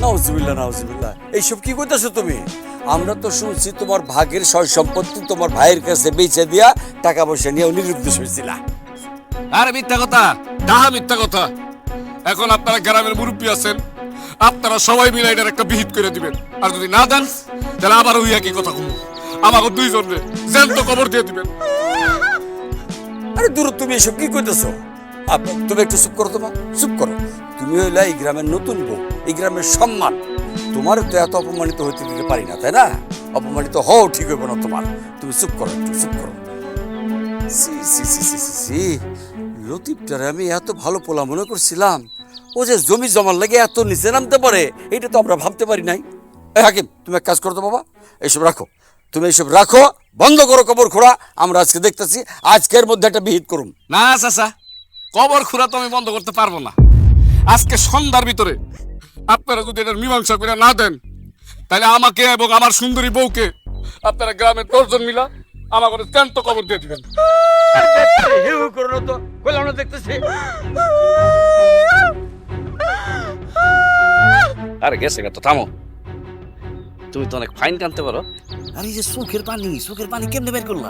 নাউজুবিল্লাহ নাউজুবিল্লাহ, এইসব কি কইতাছো তুমি? আমরা তো শুনছি তোমার ভাগের সয় সম্পত্তি তোমার ভাইয়ের কাছে বেচে দিয়া টাকা পয়সা নিয়ে নিরুদ্দেশ হয়েছিল। আরে মিথ্যা কথা, ডাহা মিথ্যা কথা। এখন আপনারা গ্রামের মুরব্বী আছেন, আপনারা সবাই মিলে এটার একটা বিহিত করে দিবেন। আর যদি না দেন তাহলে আবার ওই একই কথা কম, আমাকে দুইজনে জ্যান্ত কবর দিয়ে দিবেন। আরে দূর, তুমি এসব কি কইতেছো? তুমি একটু চুপ করো, তোমার চুপ করো। তুমি হইলা এই গ্রামের নতুন বউ, এই গ্রামের সম্মান। তোমার তো এত অপমানিত হইতে দিতে পারি না, তাই না? অপমানিত হও ঠিক হইব না তোমার। তুমি চুপ করো, একটু চুপ করো। সি সি সি সি সি সি, লতিফটারে আমি এত ভালো পোলা মনে করছিলাম, ও যে জমি জমার লাগে এত নিচে নামতে পারে এটা তো আমরা ভাবতে পারি নাই। এই হাকিম, তুমি এক কাজ করো তো বাবা, এইসব রাখো, তুমি এইসব রাখো, বন্ধ করো কবর খোঁড়া। আমরা আজকে দেখতেছি আজকের মধ্যে একটা বিহিত করুন। না চাচা, কবর খুঁড়া তো আমি বন্ধ করতে পারবো না। আজকে সন্ধ্যার ভিতরে আপনারা যদি এটার মীমাংসা করে না দেন তাহলে আমাকে এবং আমার সুন্দরী বউকে আপনারা গ্রামের 10 জন মিলা আমার ঘরে জ্যান্ত কবর দিয়ে দিবেন। হেউ করো না তো, কইলাম না দেখতেছি। আরে গেছে তো, থামো। তুমি তো অনেক ফাইন টানতে পারো। আর এই যে চোখের পানি কেমনে বের করলা?